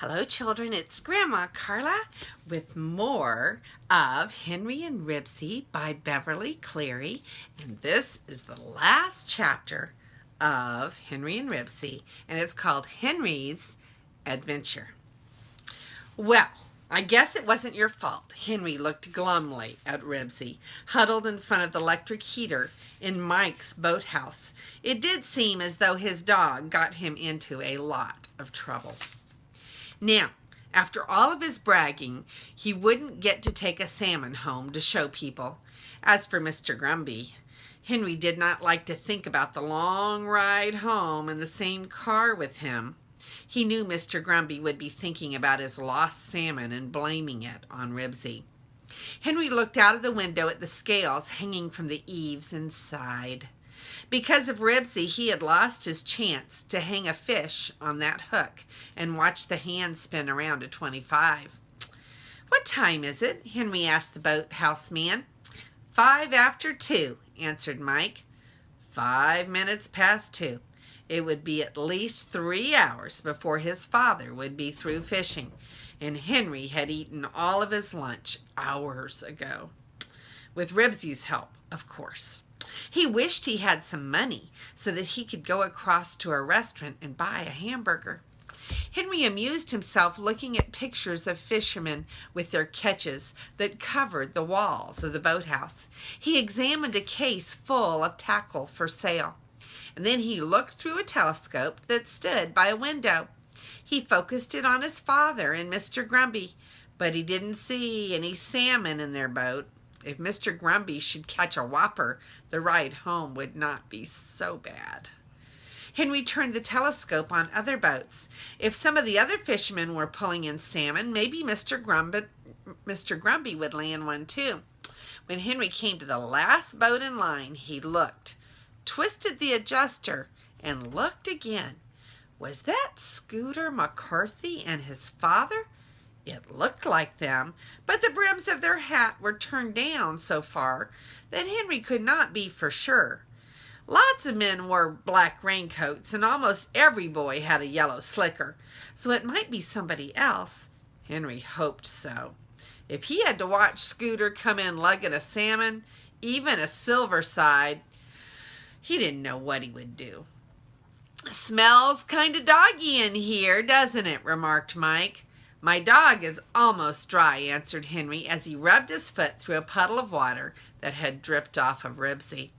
Hello children, it's Grandma Carla with more of Henry and Ribsy by Beverly Cleary, and this is the last chapter of Henry and Ribsy, and it's called Henry's Adventure. Well, I guess it wasn't your fault. Henry looked glumly at Ribsy, huddled in front of the electric heater in Mike's boathouse. It did seem as though his dog got him into a lot of trouble. Now, after all of his bragging, he wouldn't get to take a salmon home to show people. As for Mr. Grumby, Henry did not like to think about the long ride home in the same car with him. He knew Mr. Grumby would be thinking about his lost salmon and blaming it on Ribsy. Henry looked out of the window at the scales hanging from the eaves and sighed. Because of Ribsy, he had lost his chance to hang a fish on that hook and watch the hand spin around to 25. "What time is it?" Henry asked the boathouse man. 5 after 2, answered Mike. 5 minutes past 2. It would be at least 3 hours before his father would be through fishing, and Henry had eaten all of his lunch hours ago. With Ribsy's help, of course. He wished he had some money so that he could go across to a restaurant and buy a hamburger. Henry amused himself looking at pictures of fishermen with their catches that covered the walls of the boathouse. He examined a case full of tackle for sale, and then he looked through a telescope that stood by a window. He focused it on his father and Mr. Grumby, but he didn't see any salmon in their boat. If Mr. Grumby should catch a whopper, the ride home would not be so bad. Henry turned the telescope on other boats. If some of the other fishermen were pulling in salmon, maybe Mr. Grumby would land one too. When Henry came to the last boat in line, he looked, twisted the adjuster, and looked again. Was that Scooter McCarthy and his father? It looked like them, but the brims of their hat were turned down so far that Henry could not be for sure. Lots of men wore black raincoats, and almost every boy had a yellow slicker, so it might be somebody else. Henry hoped so. If he had to watch Scooter come in lugging a salmon, even a silver side, he didn't know what he would do. "Smells kind of doggy in here, doesn't it?" remarked Mike. "My dog is almost dry," answered Henry as he rubbed his foot through a puddle of water that had dripped off of Ribsy.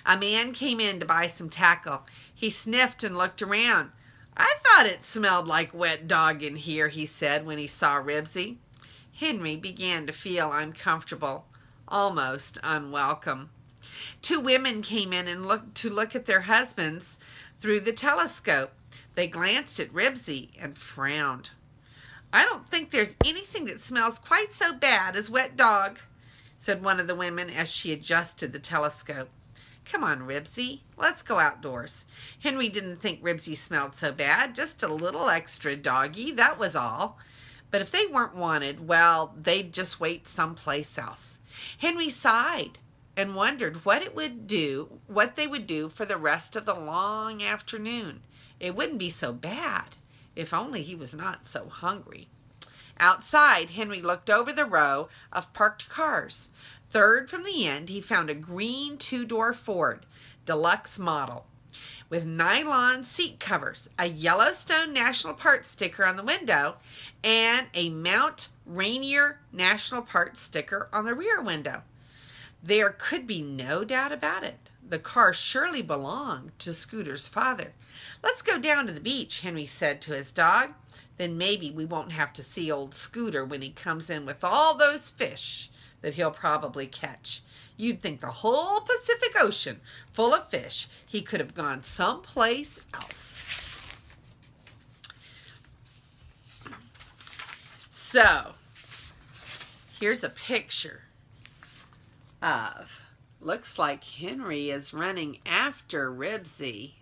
A man came in to buy some tackle. He sniffed and looked around. "I thought it smelled like wet dog in here," he said when he saw Ribsy. Henry began to feel uncomfortable, almost unwelcome. 2 women came in and look at their husbands through the telescope. They glanced at Ribsy and frowned. "I don't think there's anything that smells quite so bad as wet dog," said one of the women as she adjusted the telescope. "Come on, Ribsy, let's go outdoors." Henry didn't think Ribsy smelled so bad, just a little extra doggy, that was all. But if they weren't wanted, well, they'd just wait someplace else. Henry sighed and wondered what they would do for the rest of the long afternoon. It wouldn't be so bad. If only he was not so hungry. Outside, Henry looked over the row of parked cars. Third from the end, he found a green 2-door Ford, deluxe model, with nylon seat covers, a Yellowstone National Park sticker on the window, and a Mount Rainier National Park sticker on the rear window. There could be no doubt about it. The car surely belonged to Scooter's father. "Let's go down to the beach," Henry said to his dog. "Then maybe we won't have to see old Scooter when he comes in with all those fish that he'll probably catch. You'd think the whole Pacific Ocean full of fish, he could have gone someplace else." So, here's a picture of, looks like Henry is running after Ribsy.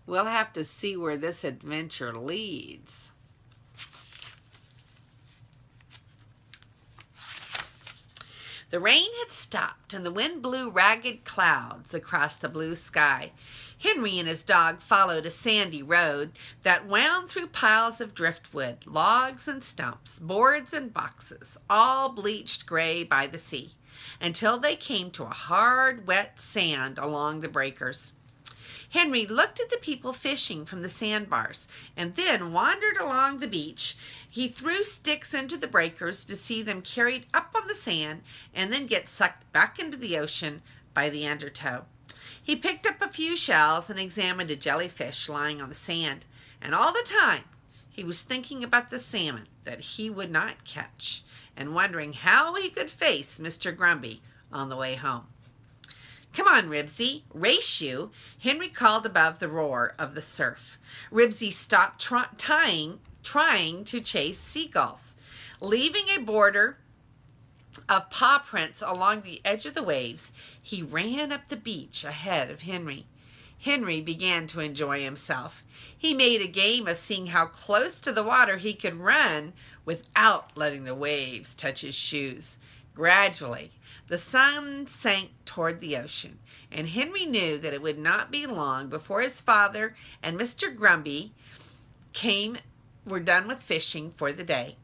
We'll have to see where this adventure leads. The rain had stopped and the wind blew ragged clouds across the blue sky. Henry and his dog followed a sandy road that wound through piles of driftwood, logs and stumps, boards and boxes, all bleached gray by the sea, until they came to a hard, wet sand along the breakers. Henry looked at the people fishing from the sandbars and then wandered along the beach. He threw sticks into the breakers to see them carried up on the sand and then get sucked back into the ocean by the undertow. He picked up a few shells and examined a jellyfish lying on the sand, and all the time he was thinking about the salmon that he would not catch and wondering how he could face Mr. Grumpy on the way home. "Come on, Ribsy, race you," Henry called above the roar of the surf. Ribsy stopped trying to chase seagulls. Leaving a border of paw prints along the edge of the waves, he ran up the beach ahead of Henry. Henry began to enjoy himself. He made a game of seeing how close to the water he could run without letting the waves touch his shoes. Gradually, the sun sank toward the ocean, and Henry knew that it would not be long before his father and Mr. Grumpy were done with fishing for the day.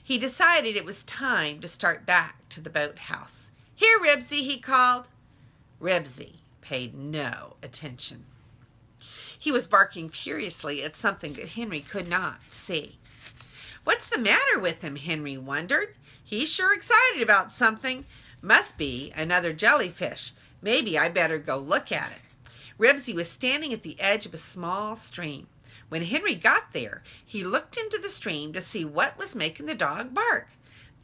He decided it was time to start back to the boathouse. "Here, Ribsy," he called. Ribsy paid no attention. He was barking furiously at something that Henry could not see. "What's the matter with him?" Henry wondered. "He's sure excited about something. Must be another jellyfish. Maybe I better go look at it." Ribsy was standing at the edge of a small stream. When Henry got there, he looked into the stream to see what was making the dog bark.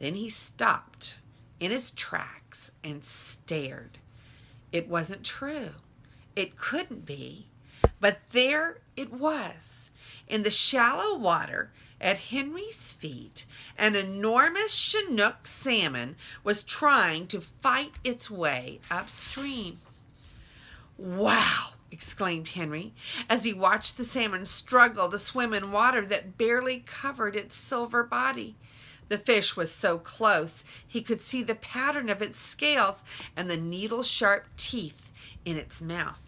Then he stopped in his tracks and stared. It wasn't true. It couldn't be. But there it was. In the shallow water at Henry's feet, an enormous Chinook salmon was trying to fight its way upstream. "Wow!" exclaimed Henry, as he watched the salmon struggle to swim in water that barely covered its silver body. The fish was so close he could see the pattern of its scales and the needle-sharp teeth in its mouth.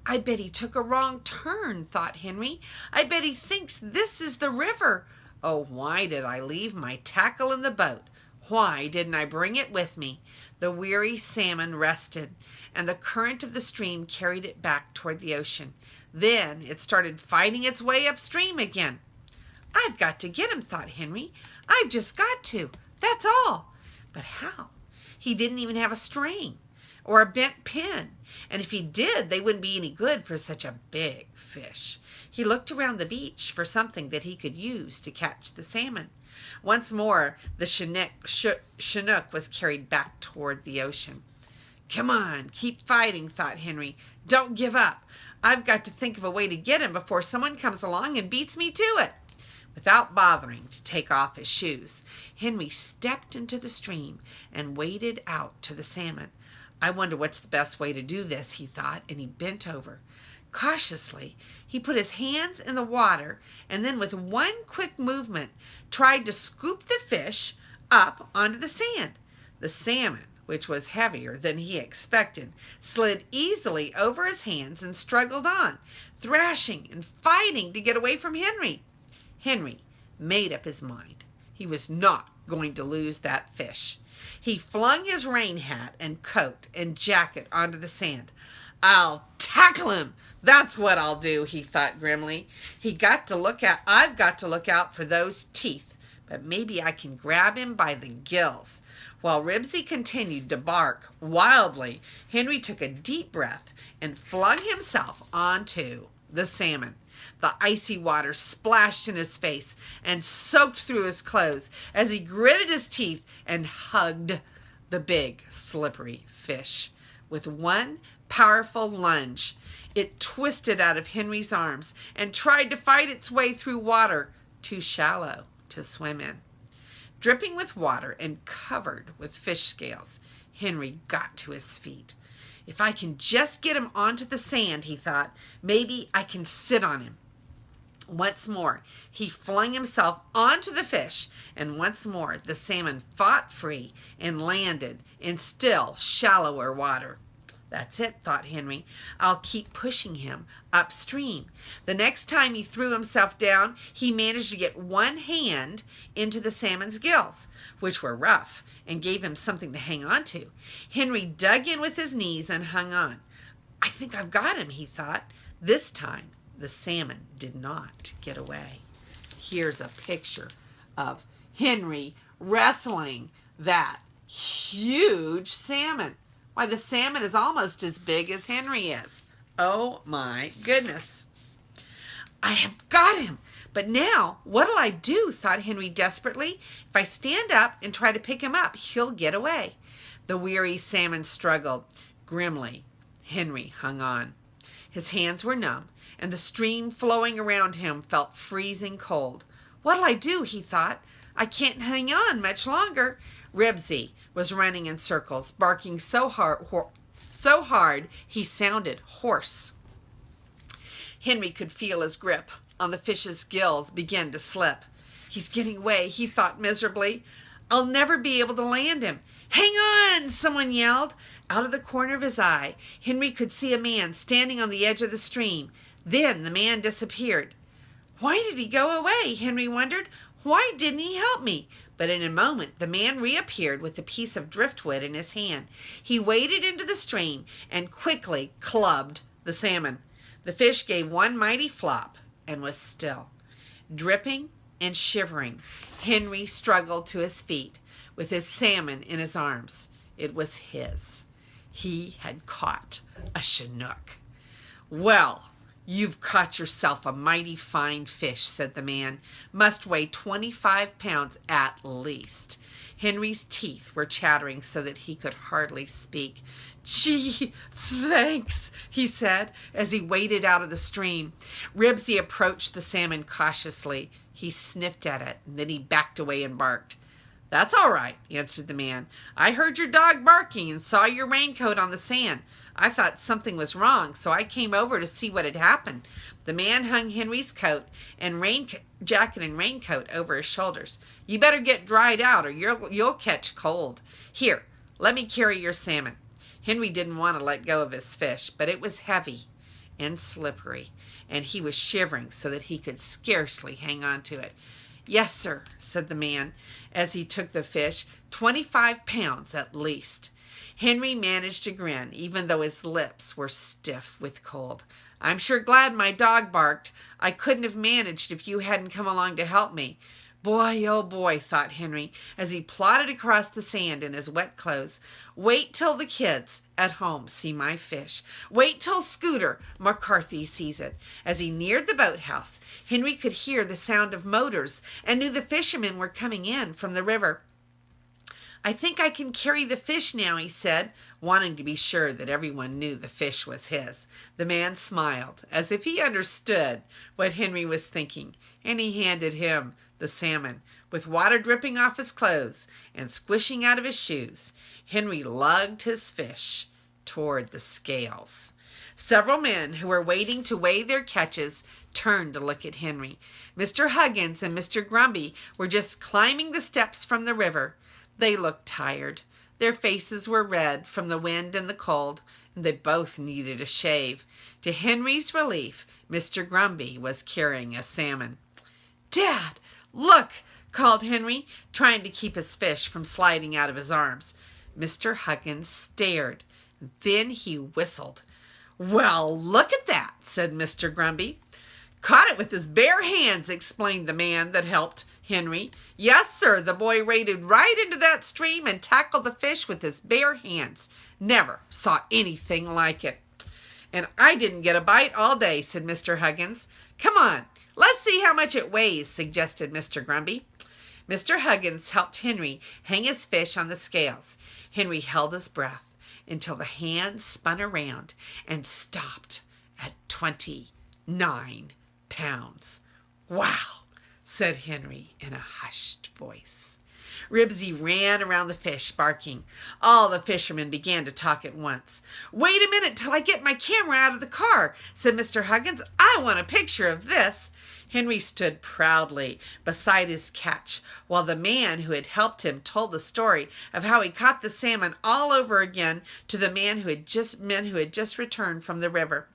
"I bet he took a wrong turn," thought Henry. "I bet he thinks this is the river. Oh, why did I leave my tackle in the boat? Why didn't I bring it with me?" The weary salmon rested, and the current of the stream carried it back toward the ocean. Then it started fighting its way upstream again. "I've got to get him," thought Henry. "I've just got to. That's all." But how? He didn't even have a string or a bent pin, and if he did, they wouldn't be any good for such a big fish. He looked around the beach for something that he could use to catch the salmon. Once more, the Chinook was carried back toward the ocean. "Come on, keep fighting," thought Henry. "Don't give up. I've got to think of a way to get him before someone comes along and beats me to it." Without bothering to take off his shoes, Henry stepped into the stream and waded out to the salmon. "I wonder what's the best way to do this," he thought, and he bent over. Cautiously, he put his hands in the water and then with one quick movement tried to scoop the fish up onto the sand. The salmon, which was heavier than he expected, slid easily over his hands and struggled on, thrashing and fighting to get away from Henry. Henry made up his mind. He was not going to lose that fish. He flung his rain hat and coat and jacket onto the sand. "I'll tackle him. That's what I'll do," he thought grimly. I've got to look out for those teeth, but maybe I can grab him by the gills." While Ribsy continued to bark wildly, Henry took a deep breath and flung himself onto the salmon. The icy water splashed in his face and soaked through his clothes as he gritted his teeth and hugged the big, slippery fish. With one powerful lunge, it twisted out of Henry's arms and tried to fight its way through water too shallow to swim in. Dripping with water and covered with fish scales, Henry got to his feet. "If I can just get him onto the sand," he thought, "maybe I can sit on him." Once more, he flung himself onto the fish, and once more the salmon fought free and landed in still shallower water. That's it, thought Henry. I'll keep pushing him upstream. The next time he threw himself down, he managed to get one hand into the salmon's gills, which were rough, and gave him something to hang on to. Henry dug in with his knees and hung on. I think I've got him, he thought. This time, the salmon did not get away. Here's a picture of Henry wrestling that huge salmon. Why, the salmon is almost as big as Henry is. Oh my goodness. I have got him. But now, what'll I do, thought Henry desperately. If I stand up and try to pick him up, he'll get away. The weary salmon struggled. Grimly, Henry hung on. His hands were numb, and the stream flowing around him felt freezing cold. What'll I do, he thought. I can't hang on much longer. Ribsy was running in circles, barking so hard he sounded hoarse. Henry could feel his grip on the fish's gills begin to slip. He's getting away, he thought miserably. I'll never be able to land him. Hang on, someone yelled. Out of the corner of his eye, Henry could see a man standing on the edge of the stream. Then the man disappeared. Why did he go away? Henry wondered. Why didn't he help me? But in a moment, the man reappeared with a piece of driftwood in his hand. He waded into the stream and quickly clubbed the salmon. The fish gave one mighty flop and was still. Dripping and shivering, Henry struggled to his feet with his salmon in his arms. It was his. He had caught a Chinook. Well, you've caught yourself a mighty fine fish, said the man. Must weigh 25 pounds at least. Henry's teeth were chattering so that he could hardly speak. Gee, thanks, he said as he waded out of the stream. Ribsy approached the salmon cautiously. He sniffed at it, and then he backed away and barked. That's all right, answered the man. I heard your dog barking and saw your raincoat on the sand. I thought something was wrong, so I came over to see what had happened. The man hung Henry's coat and jacket and raincoat over his shoulders. You better get dried out or you'll catch cold. Here, let me carry your salmon. Henry didn't want to let go of his fish, but it was heavy and slippery, and he was shivering so that he could scarcely hang on to it. Yes, sir, said the man as he took the fish, 25 pounds at least. Henry managed to grin, even though his lips were stiff with cold. I'm sure glad my dog barked. I couldn't have managed if you hadn't come along to help me. Boy, oh boy, thought Henry, as he plodded across the sand in his wet clothes. Wait till the kids at home see my fish. Wait till Scooter McCarthy sees it. As he neared the boathouse, Henry could hear the sound of motors and knew the fishermen were coming in from the river. I think I can carry the fish now, he said, wanting to be sure that everyone knew the fish was his. The man smiled, as if he understood what Henry was thinking, and he handed him the salmon, with water dripping off his clothes and squishing out of his shoes. Henry lugged his fish toward the scales. Several men who were waiting to weigh their catches turned to look at Henry. Mr. Huggins and Mr. Grumby were just climbing the steps from the river. They looked tired. Their faces were red from the wind and the cold, and they both needed a shave. To Henry's relief, Mr. Grumby was carrying a salmon. Dad, look, called Henry, trying to keep his fish from sliding out of his arms. Mr. Huggins stared. Then he whistled. Well, look at that, said Mr. Grumby. Caught it with his bare hands, explained the man that helped Henry. Yes, sir, the boy waded right into that stream and tackled the fish with his bare hands. Never saw anything like it. And I didn't get a bite all day, said Mr. Huggins. Come on, let's see how much it weighs, suggested Mr. Grumby. Mr. Huggins helped Henry hang his fish on the scales. Henry held his breath until the hands spun around and stopped at 29 pounds. Wow, said Henry in a hushed voice. Ribsy ran around the fish, barking. All the fishermen began to talk at once. Wait a minute till I get my camera out of the car, said Mr. Huggins. I want a picture of this. Henry stood proudly beside his catch while the man who had helped him told the story of how he caught the salmon all over again to the men who had just returned from the river.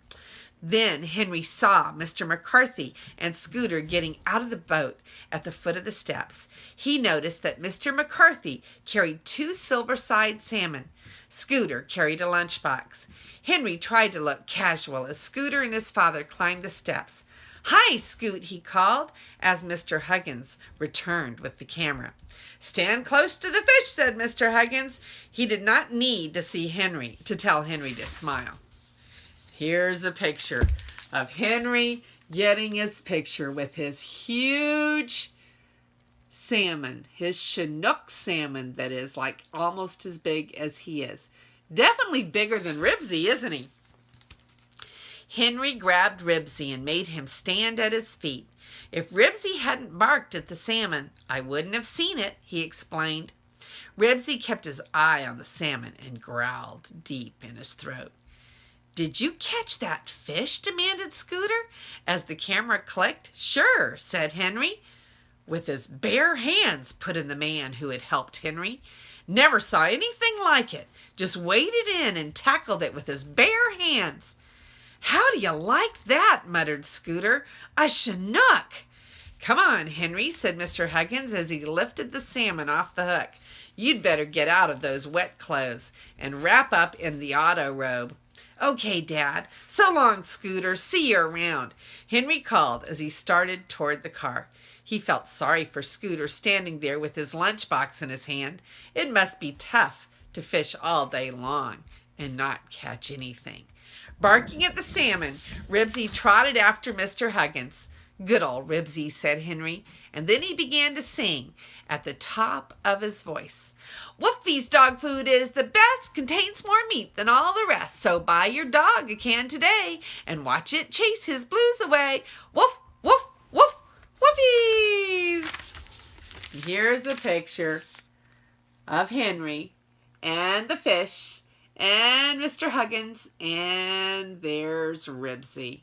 Then Henry saw Mr. McCarthy and Scooter getting out of the boat at the foot of the steps. He noticed that Mr. McCarthy carried 2 silver-side salmon. Scooter carried a lunchbox. Henry tried to look casual as Scooter and his father climbed the steps. "Hi, Scoot," he called as Mr. Huggins returned with the camera. "Stand close to the fish," said Mr. Huggins. He did not need to see Henry to tell Henry to smile. Here's a picture of Henry getting his picture with his huge salmon, his Chinook salmon that is like almost as big as he is. Definitely bigger than Ribsy, isn't he? Henry grabbed Ribsy and made him stand at his feet. "If Ribsy hadn't barked at the salmon, I wouldn't have seen it," he explained. Ribsy kept his eye on the salmon and growled deep in his throat. "Did you catch that fish?" demanded Scooter as the camera clicked. "Sure," said Henry. "With his bare hands," put in the man who had helped Henry. "Never saw anything like it. Just waded in and tackled it with his bare hands." "How do you like that?" muttered Scooter. "A Chinook." "Come on, Henry," said Mr. Huggins as he lifted the salmon off the hook. "You'd better get out of those wet clothes and wrap up in the auto robe." "Okay, Dad. So long, Scooter. See you around," Henry called as he started toward the car. He felt sorry for Scooter standing there with his lunchbox in his hand. It must be tough to fish all day long and not catch anything. Barking at the salmon, Ribsy trotted after Mr. Huggins. "Good old Ribsy," said Henry, and then he began to sing at the top of his voice. "Woofy's dog food is the best, contains more meat than all the rest. So buy your dog a can today and watch it chase his blues away. Woof, woof, woof, woofies!" Here's a picture of Henry and the fish and Mr. Huggins, and there's Ribsy.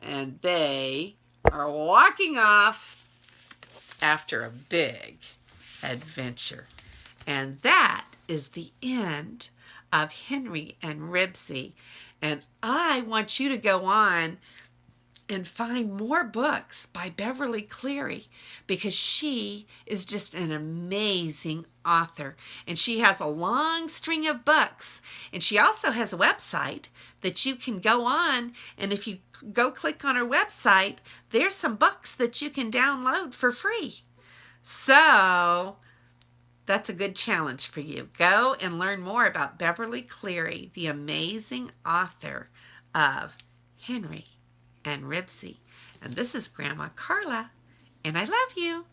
And they are walking off after a big adventure. And that is the end of Henry and Ribsy. And I want you to go on and find more books by Beverly Cleary because she is just an amazing author. And she has a long string of books. And she also has a website that you can go on. And if you go click on her website, there's some books that you can download for free. So that's a good challenge for you. Go and learn more about Beverly Cleary, the amazing author of Henry and Ribsy. And this is Grandma Carla, and I love you.